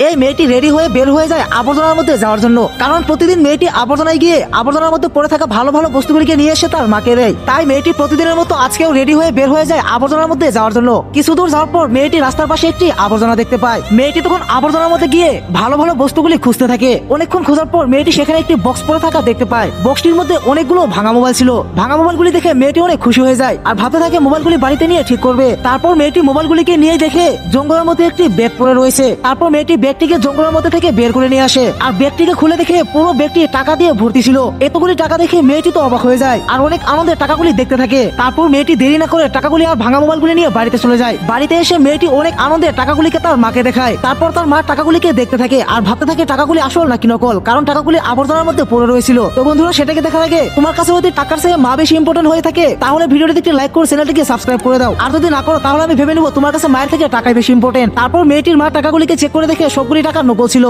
এই মেয়েটি রেডি হয়ে বের হয়ে যায় আবর্জনার মধ্যে যাওয়ার জন্য, কারণ প্রতিদিন মেয়েটি আবর্জনায় গিয়ে আবর্জনার মধ্যে পড়ে থাকা ভালো ভালো বস্তুগুলিকে নিয়ে এসে তার মাকে দেয়। তাই মেয়েটি প্রতিদিনের মতো আজকেও রেডি হয়ে বের হয়ে যায় আবর্জনার মধ্যে যাওয়ার জন্য। কিছু দূর যাওয়ার পর মেয়েটি রাস্তার পাশে একটি আবর্জনা দেখতে পায়। মেয়েটি তখন আবর্জনার মধ্যে গিয়ে ভালো ভালো বস্তুগুলি খুঁজতে থাকে। অনেকক্ষণ খোঁজার পর মেয়েটি সেখানে একটি বক্স পড়ে থাকা দেখতে পায়। বক্সটির মধ্যে অনেকগুলো ভাঙা মোবাইল ছিল। ভাঙা মোবাইলগুলি দেখে মেয়েটি অনেক খুশি হয়ে যায় আর ভাবতে থাকে মোবাইলগুলি বাড়িতে নিয়ে ঠিক করবে। তারপর মেয়েটি মোবাইলগুলিকে নিয়ে দেখে জঙ্গলের মধ্যে একটি ব্যাগ পড়ে রয়েছে। তারপর মেয়েটি ব্যাগটিকে জঙ্গলের মধ্যে থেকে বের করে নিয়ে আসে আর ব্যাগটিকে খুলে দেখে পুরো ব্যাগটি টাকা দিয়ে ভর্তি ছিল। এতগুলি টাকা দেখে মেয়েটি তো অবাক হয়ে যায় আর অনেক আনন্দের টাকাগুলি দেখতে থাকে। তারপর মেয়েটি দেরি না করে টাকাগুলি আর ভাঙা মোবাইলগুলি নিয়ে বাড়িতে চলে যায়। বাড়িতে এসে মেয়েটি অনেক আনন্দের টাকাগুলিকে তার মাকে দেখায়। তারপর তার মা টাকাগুলিকে দেখতে থাকে আর ভাবতে থাকে টাকাগুলি আসল নাকি নকল, কারণ টাকাগুলি আবর্জনার মধ্যে পড়ে রয়েছিল। তো বন্ধুরা, সেটাকে দেখার আগে তোমার কাছে যদি টাকার চেয়ে মা বেশি ইম্পর্টেন্ট হয়ে থাকে তাহলে ভিডিওটিতে একটি লাইক করে চ্যানেলটিকে সাবস্ক্রাইব করে দাও। আর যদি না করো তাহলে আমি ভেবে নেব তোমার কাছে মায়ের থেকে টাকাই বেশি ইম্পর্টেন্ট। তারপর মেয়েটির মা টাকাগুলিকে চেক করে দেখে সবগুলি টাকা নকল ছিল।